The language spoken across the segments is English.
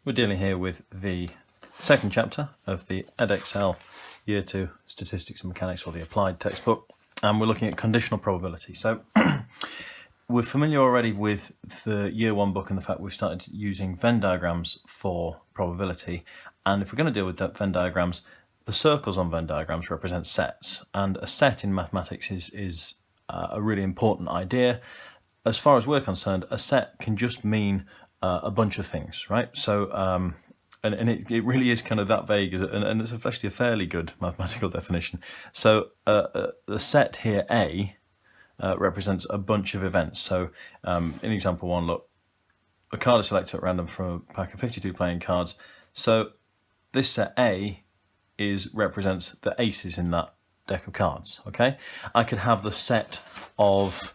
We're dealing here with the second chapter of the Edexcel Year 2 Statistics and Mechanics, or the Applied textbook, and we're looking at conditional probability. So we're familiar already with the Year 1 book and the fact we've started using Venn diagrams for probability, and if we're going to deal with that Venn diagrams, the circles on Venn diagrams represent sets, and a set in mathematics is a really important idea. As far as we're concerned, a set can just mean a bunch of things, right? So, and it really is kind of that vague, and it's actually a fairly good mathematical definition. So the set here, A, represents a bunch of events. So in example 1, look, a card is selected at random from a pack of 52 playing cards. So this set A represents the aces in that deck of cards, okay? I could have the set of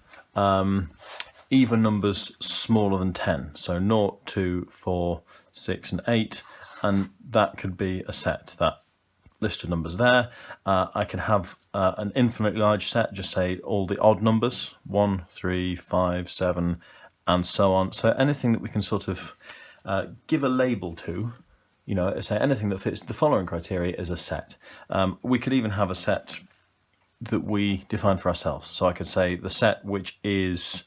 even numbers smaller than 10, so 0, 2, 4, 6 and 8, and that could be a set, that list of numbers there. I can have an infinitely large set, just say all the odd numbers, 1, 3, 5, 7 and so on. So anything that we can sort of give a label to, you know, say anything that fits the following criteria is a set. We could even have a set that we define for ourselves. So I could say the set which is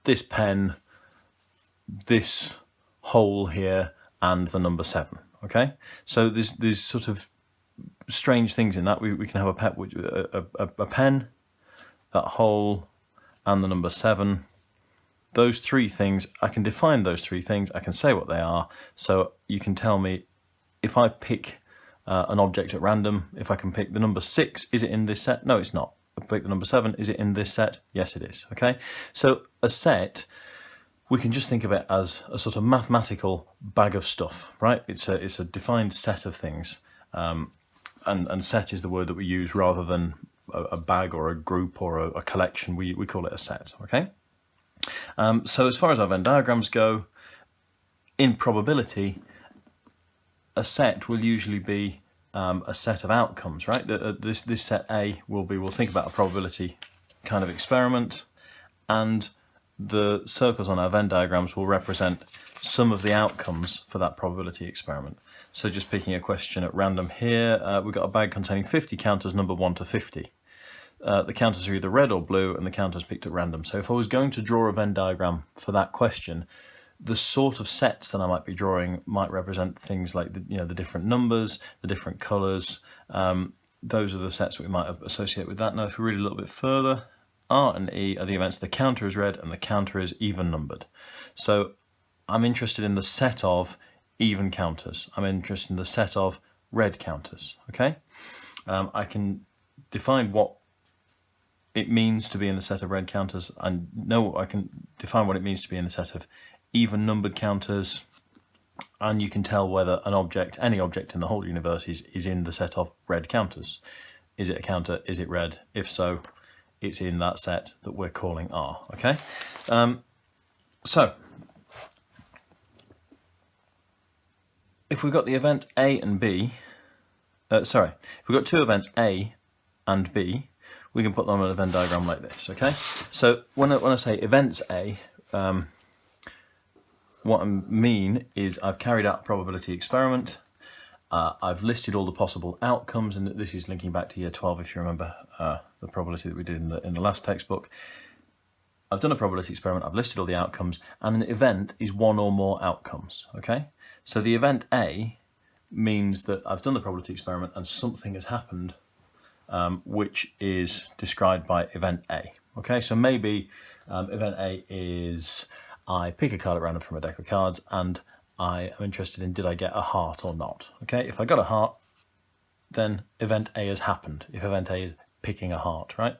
this pen, this hole here, and the number 7. Okay, so there's sort of strange things in that. We can have a pen, that hole, and the number 7. Those three things, I can define those three things. I can say what they are. So you can tell me if I pick an object at random, if I can pick the number 6, is it in this set? No, it's not. If I pick the number 7, is it in this set? Yes, it is. Okay, so a set, we can just think of it as a sort of mathematical bag of stuff, right? It's a defined set of things, and set is the word that we use rather than a bag or a group or a collection. We call it a set. Okay, so as far as our Venn diagrams go, in probability, a set will usually be a set of outcomes, right? This set A will be, we'll think about a probability kind of experiment, and the circles on our Venn diagrams will represent some of the outcomes for that probability experiment. So just picking a question at random here, we've got a bag containing 50 counters number 1 to 50. The counters are either red or blue, and the counters picked at random. So if I was going to draw a Venn diagram for that question, the sort of sets that I might be drawing might represent things like the different numbers, the different colours. Those are the sets that we might associate with that. Now, if we read a little bit further, R and E are the events the counter is red and the counter is even numbered. So I'm interested in the set of even counters. I'm interested in the set of red counters. Okay, I can define what it means to be in the set of red counters, and I can define what it means to be in the set of even numbered counters, and you can tell whether any object in the whole universe is in the set of red counters. Is it a counter? Is it red? If so, it's in that set that we're calling R. Okay, so if we've got the event A and B, if we've got two events A and B, we can put them on a Venn diagram like this. Okay, so when I say events A, what I mean is I've carried out a probability experiment. I've listed all the possible outcomes, and this is linking back to year 12, if you remember the probability that we did in the last textbook. I've done a probability experiment, I've listed all the outcomes, and an event is one or more outcomes, okay? So the event A means that I've done the probability experiment and something has happened which is described by event A, okay? So maybe event A is I pick a card at random from a deck of cards and I am interested in, did I get a heart or not? Okay, if I got a heart, then event A has happened. If event A is picking a heart, right?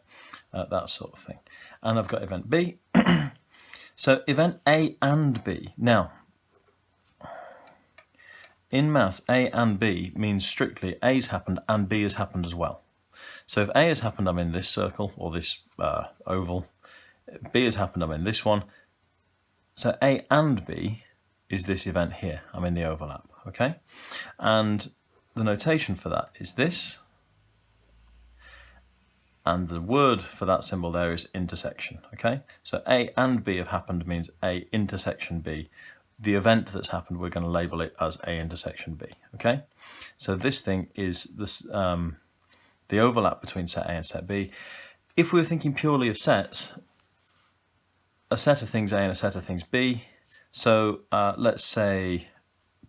That sort of thing. And I've got event B. So event A and B. Now, in maths, A and B means strictly A's happened and B has happened as well. So if A has happened, I'm in this circle or this oval. If B has happened, I'm in this one. So A and B is this event here. I'm in the overlap, okay? And the notation for that is this. And the word for that symbol there is intersection, okay? So A and B have happened means A intersection B the event that's happened, we're going to label it as A intersection B, okay? So this thing is this, the overlap between set A and set B. If we were thinking purely of sets, a set of things A and a set of things B, so let's say,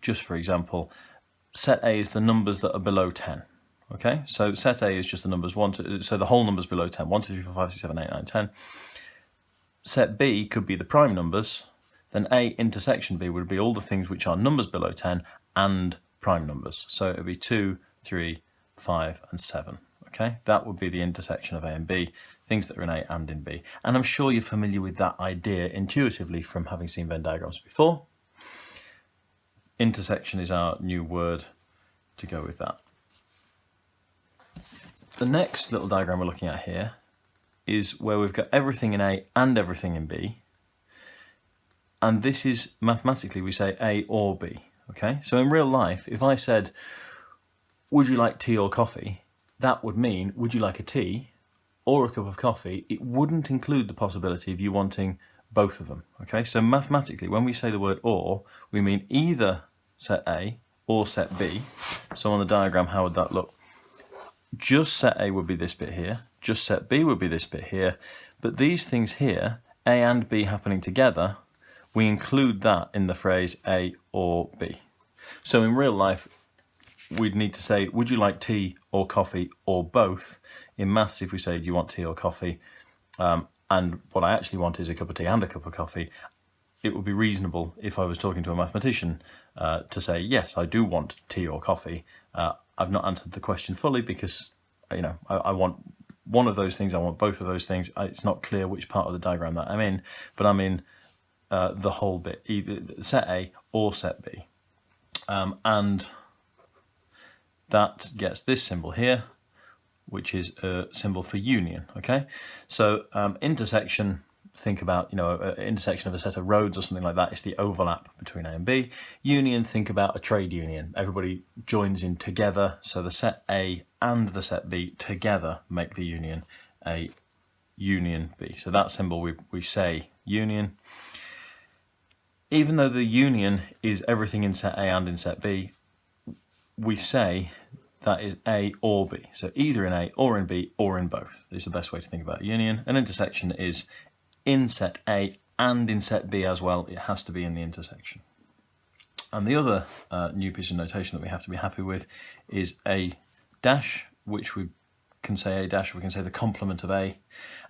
just for example, set A is the numbers that are below 10, okay? So set A is just the numbers 1, 2, so the whole numbers below 10, 1, 2, 3, 4, 5, 6, 7, 8, 9, 10. Set B could be the prime numbers, then A intersection B would be all the things which are numbers below 10 and prime numbers. So it would be 2, 3, 5, and 7. Okay, that would be the intersection of A and B, things that are in A and in B. And I'm sure you're familiar with that idea intuitively from having seen Venn diagrams before. Intersection is our new word to go with that. The next little diagram we're looking at here is where we've got everything in A and everything in B. And this is, mathematically, we say A or B, okay? So in real life, if I said, would you like tea or coffee? That would mean, would you like a tea or a cup of coffee? It wouldn't include the possibility of you wanting both of them, okay? So mathematically, when we say the word or, we mean either set A or set B. So on the diagram, how would that look? Just set A would be this bit here, just set B would be this bit here, but these things here, A and B happening together, we include that in the phrase A or B. So in real life, we'd need to say, would you like tea or coffee or both? In maths, if we say, do you want tea or coffee? And what I actually want is a cup of tea and a cup of coffee, it would be reasonable if I was talking to a mathematician to say, yes, I do want tea or coffee. I've not answered the question fully because, you know, I want one of those things, I want both of those things. It's not clear which part of the diagram that I'm in, but I'm in the whole bit, either set A or set B. And that gets this symbol here, which is a symbol for union, okay? So intersection, think about, you know, an intersection of a set of roads or something like that. It's the overlap between A and B. Union, think about a trade union. Everybody joins in together. So the set A and the set B together make the union a union B. So that symbol, we say union. Even though the union is everything in set A and in set B, we say that is A or B. So either in A or in B or in both is the best way to think about a union. An intersection is in set A and in set B as well. It has to be in the intersection. And the other new piece of notation that we have to be happy with is A dash, which we can say A dash, we can say the complement of A,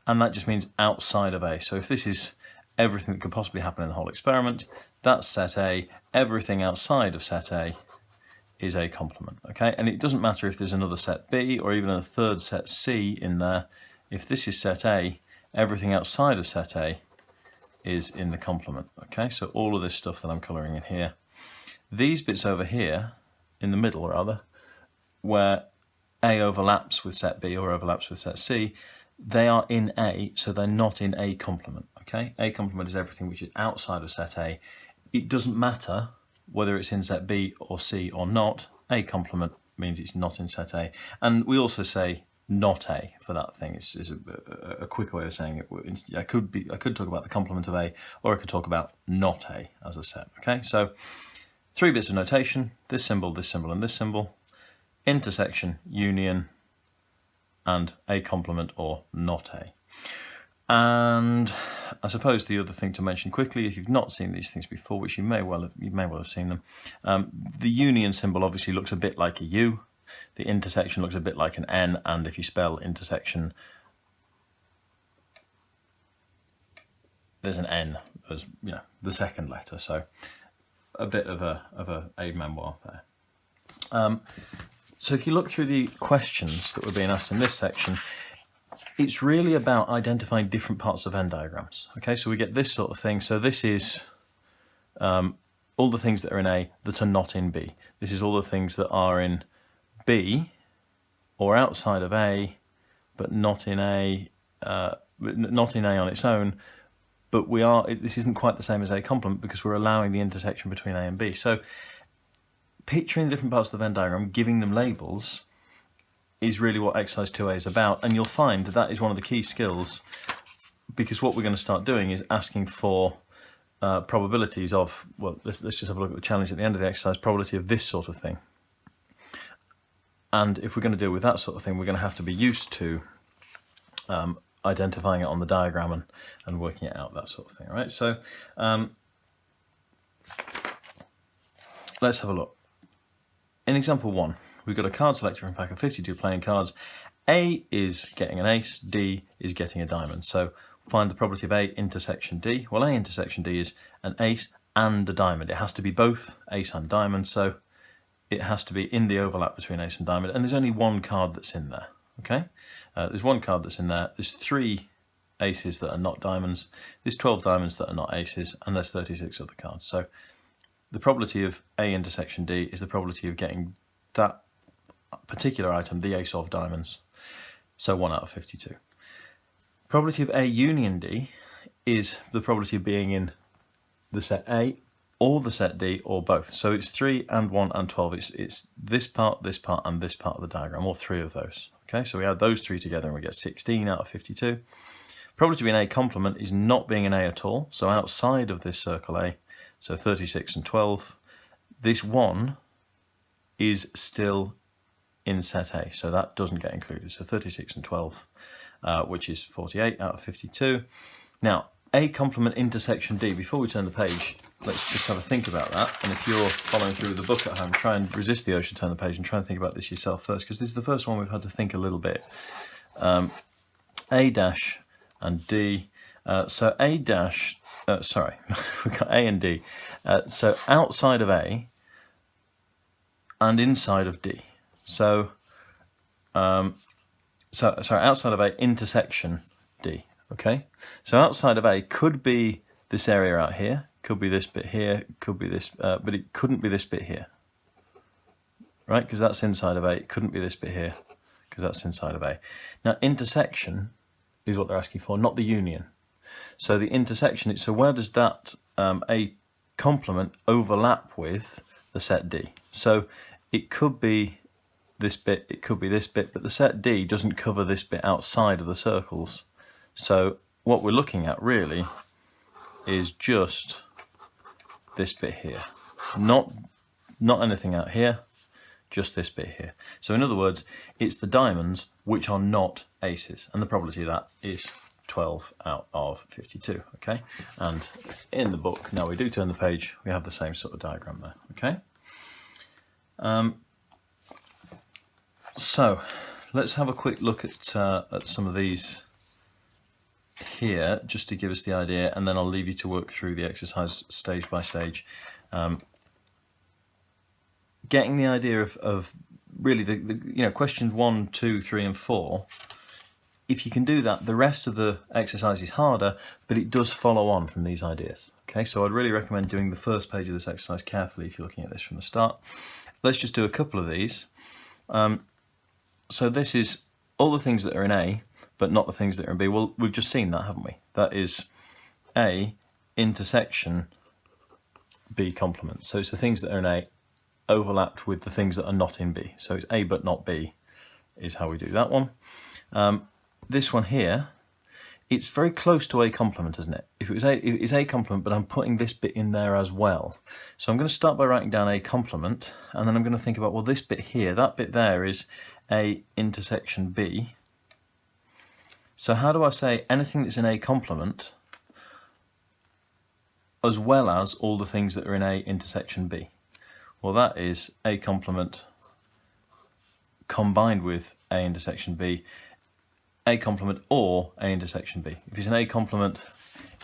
and that just means outside of A. So if this is everything that could possibly happen in the whole experiment, that's set A. Everything outside of set A is a complement, okay? And it doesn't matter if there's another set B or even a third set C in there. If this is set A, everything outside of set A is in the complement, okay? So all of this stuff that I'm colouring in here. These bits over here, in the middle rather, where A overlaps with set B or overlaps with set C, they are in A, so they're not in A complement, okay? A complement is everything which is outside of set A. It doesn't matter whether it's in set B or C or not. A complement means it's not in set A. And we also say not A for that thing. It's a quick way of saying it. I could talk about the complement of A, or I could talk about not A as a set, okay? So 3 bits of notation, this symbol, and this symbol, intersection, union, and A complement or not A. And I suppose the other thing to mention quickly, if you've not seen these things before, which you may well have seen them, the union symbol obviously looks a bit like a U. The intersection looks a bit like an N, and if you spell intersection, there's an N as, you know, the second letter. So a bit of a memoir there. So if you look through the questions that were being asked in this section, it's really about identifying different parts of Venn diagrams. Okay, so we get this sort of thing. So this is all the things that are in A that are not in B. This is all the things that are in B or outside of A, but not in A on its own. But this isn't quite the same as A complement because we're allowing the intersection between A and B. So picturing the different parts of the Venn diagram, giving them labels, is really what exercise 2A is about. And you'll find that is one of the key skills, because what we're going to start doing is asking for probabilities of, well, let's just have a look at the challenge at the end of the exercise, probability of this sort of thing. And if we're going to deal with that sort of thing, we're going to have to be used to identifying it on the diagram and working it out, that sort of thing, right? So let's have a look. In example 1, we've got a card selector and pack of 52 playing cards. A is getting an ace, D is getting a diamond. So find the probability of A intersection D. Well, A intersection D is an ace and a diamond. It has to be both ace and diamond, so it has to be in the overlap between ace and diamond, and there's only one card that's in there, okay? There's one card that's in there. There's 3 aces that are not diamonds. There's 12 diamonds that are not aces, and there's 36 other cards. So the probability of A intersection D is the probability of getting that particular item, the ace of diamonds. So 1 out of 52. Probability of A union D is the probability of being in the set A or the set D or both. So it's 3 and 1 and 12. It's this part, and this part of the diagram, all 3 of those. Okay, so we add those 3 together and we get 16 out of 52. Probability of being A complement is not being an A at all. So outside of this circle A, so 36 and 12, this 1 is still in set A, so that doesn't get included. So 36 and 12, which is 48 out of 52. Now, A complement intersection D, before we turn the page, let's just have a think about that. And if you're following through with the book at home, try and resist the urge to turn the page and try and think about this yourself first, because this is the first one we've had to think a little bit. A dash and D. So A dash, sorry, we've got A and D. So outside of A and inside of D. So, sorry, outside of A intersection D. Okay, so outside of A could be this area out here, could be this bit here, could be this, but it couldn't be this bit here, right? Because that's inside of A. It couldn't be this bit here, because that's inside of A. Now, intersection is what they're asking for, not the union. So the intersection, so where does that A complement overlap with the set D? So it could be this bit, it could be this bit, but the set D doesn't cover this bit outside of the circles. So what we're looking at really is just this bit here, not anything out here, just this bit here. So in other words, it's the diamonds which are not aces, and the probability of that is 12 out of 52, okay? And in the book, now we do turn the page, we have the same sort of diagram there, okay? So let's have a quick look at some of these here, just to give us the idea, and then I'll leave you to work through the exercise stage by stage. Getting the idea of really the questions 1, 2, 3, and 4. If you can do that, the rest of the exercise is harder, but it does follow on from these ideas. Okay, so I'd really recommend doing the first page of this exercise carefully if you're looking at this from the start. Let's just do a couple of these. So this is all the things that are in A, but not the things that are in B. Well, we've just seen that, haven't we? That is A intersection B complement. So it's the things that are in A overlapped with the things that are not in B. So it's A but not B is how we do that one. This one here, it's very close to A complement, isn't it? If it was it's A complement, but I'm putting this bit in there as well. So I'm going to start by writing down A complement, and then I'm going to think about, well, this bit here, that bit there is A intersection B. So how do I say anything that's in A complement as well as all the things that are in A intersection B? Well, that is A complement combined with A intersection B, A complement or A intersection B. If it's an A complement,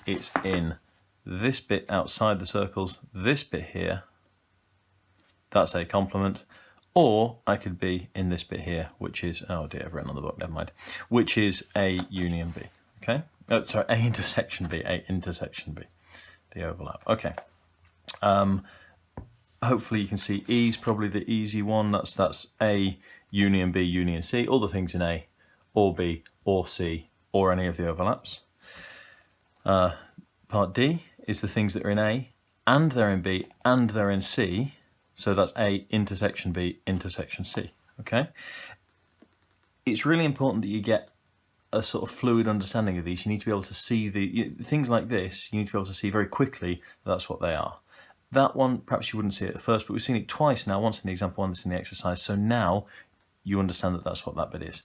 it's in this bit outside the circles, this bit here, that's A complement, or I could be in this bit here, which is, oh dear, I've written on the book, never mind, which is A union B, okay? Oh, sorry, A intersection B, the overlap, okay. Hopefully you can see E is probably the easy one, that's A union B union C, all the things in A, or B, or C, or any of the overlaps. Part D is the things that are in A, and they're in B, and they're in C, so that's A intersection B intersection C, okay? It's really important that you get a sort of fluid understanding of these, you need to be able to see things like this. You need to be able to see very quickly that that's what they are. That one, perhaps you wouldn't see it at first, but we've seen it twice now, once in the example, once in the exercise. So now you understand that that's what that bit is.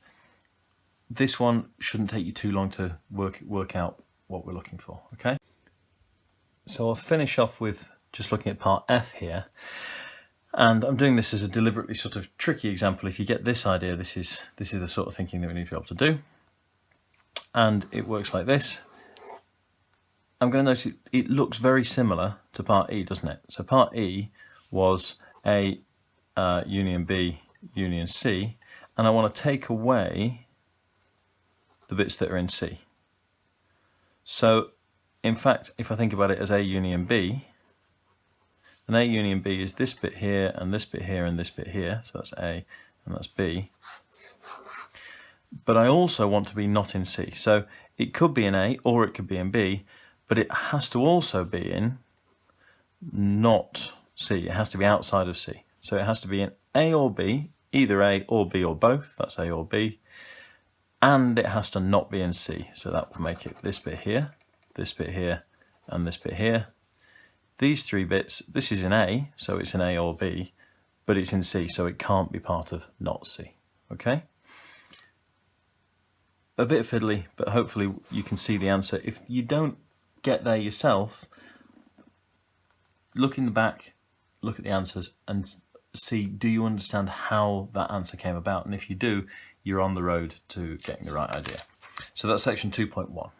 This one shouldn't take you too long to work out what we're looking for, okay? So I'll finish off with just looking at part F here. And I'm doing this as a deliberately sort of tricky example. If you get this idea, this is the sort of thinking that we need to be able to do. And it works like this. I'm going to notice it looks very similar to part E, doesn't it? So part E was A union B union C, and I want to take away the bits that are in C. So in fact, if I think about it as A union B, then A union B is this bit here and this bit here and this bit here. So that's A and that's B. But I also want to be not in C. So it could be in A or it could be in B, but it has to also be in not C. It has to be outside of C. So it has to be in A or B, either A or B or both. That's A or B. And it has to not be in C. So that will make it this bit here, and this bit here. These three bits, this is in A, so it's in A or B, but it's in C, so it can't be part of not C. Okay? A bit fiddly, but hopefully you can see the answer. If you don't get there yourself, look in the back, look at the answers and see, do you understand how that answer came about? And if you do, you're on the road to getting the right idea. So that's section 2.1.